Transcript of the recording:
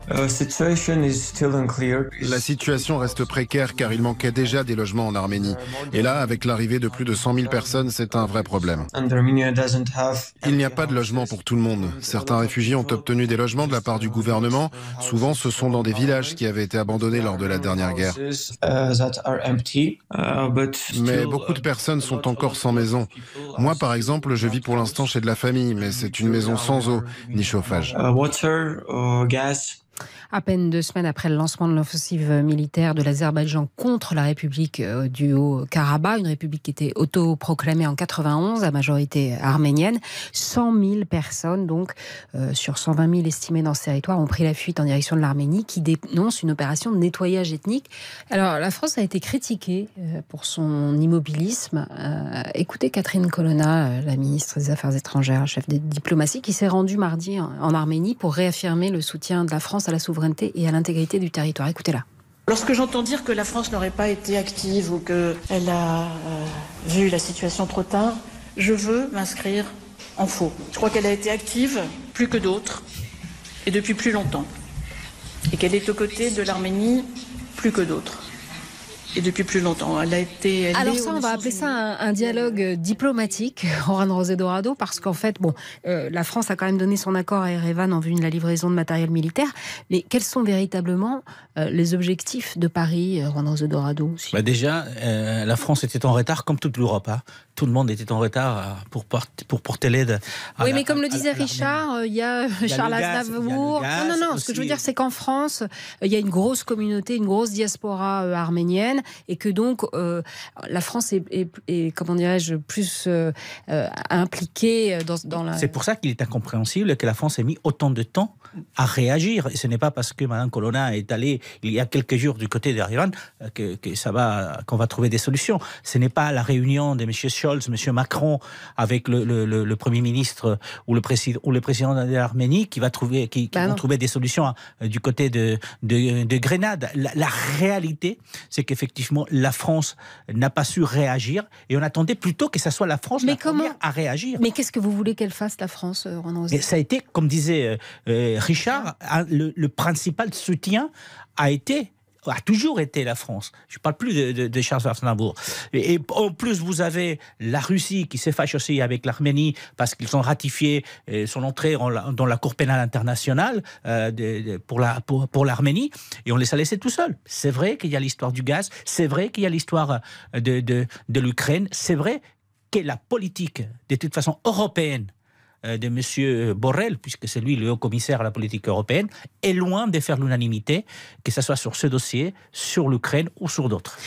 La situation reste précaire car il manquait déjà des logements en Arménie. Et là, avec l'arrivée de plus de 100 000 personnes, c'est un vrai problème. Il n'y a pas de logement pour tout le monde. Certains réfugiés ont obtenu des logements de la part du gouvernement. Souvent, ce sont dans des villages qui avaient été abandonnés lors de la dernière guerre. Mais beaucoup de personnes sont encore sans maison. Moi, par exemple, je vis pour l'instant chez de la famille, mais c'est une maison sans eau ni chauffage. À peine 2 semaines après le lancement de l'offensive militaire de l'Azerbaïdjan contre la République du Haut-Karabakh, une république qui était autoproclamée en 91 à majorité arménienne, 100 000 personnes donc sur 120 000 estimées dans ce territoire ont pris la fuite en direction de l'Arménie qui dénonce une opération de nettoyage ethnique. Alors la France a été critiquée pour son immobilisme. Écoutez Catherine Colonna, la ministre des Affaires étrangères, chef de diplomatie, qui s'est rendue mardi en Arménie pour réaffirmer le soutien de la France à la souveraineté et à l'intégrité du territoire. Écoutez-la. Lorsque j'entends dire que la France n'aurait pas été active ou qu'elle a vu la situation trop tard, je veux m'inscrire en faux. Je crois qu'elle a été active plus que d'autres et depuis plus longtemps. Et qu'elle est aux côtés de l'Arménie plus que d'autres. Et depuis plus longtemps. Alors ça, on va appeler ça un dialogue diplomatique, Juan José Dorado, parce qu'en fait, la France a quand même donné son accord à Erevan en vue de la livraison de matériel militaire. Mais quels sont véritablement les objectifs de Paris, Juan José Dorado? Déjà, la France était en retard, comme toute l'Europe. Tout le monde était en retard pour porter l'aide. Oui, mais comme le disait Richard, il y a Charles Aznavour. Non. Ce que je veux dire, c'est qu'en France, il y a une grosse communauté, une grosse diaspora arménienne, et que donc la France est comment dirais-je, plus impliquée dans la... C'est pour ça qu'il est incompréhensible que la France ait mis autant de temps à réagir. Et ce n'est pas parce que Mme Colonna est allée il y a quelques jours du côté d'Erevan qu'on va trouver des solutions. Ce n'est pas la réunion de M. Scholz, M. Macron avec le Premier ministre ou le président de l'Arménie qui vont trouver des solutions du côté de Grenade. La réalité, c'est qu'effectivement, la France n'a pas su réagir et on attendait plutôt que ce soit la France première à réagir. Mais qu'est-ce que vous voulez qu'elle fasse, la France, Ronan? Ça a été, comme disait Richard, le principal soutien a toujours été la France. Je ne parle plus de Charles Aznavour. Et en plus, vous avez la Russie qui se fâche aussi avec l'Arménie parce qu'ils ont ratifié son entrée dans la Cour pénale internationale pour l'Arménie, et on les a laissés tout seuls. C'est vrai qu'il y a l'histoire du gaz, c'est vrai qu'il y a l'histoire de l'Ukraine, c'est vrai que la politique, de toute façon européenne, de M. Borrell, puisque c'est lui le haut-commissaire à la politique européenne, est loin de faire l'unanimité, que ce soit sur ce dossier, sur l'Ukraine ou sur d'autres.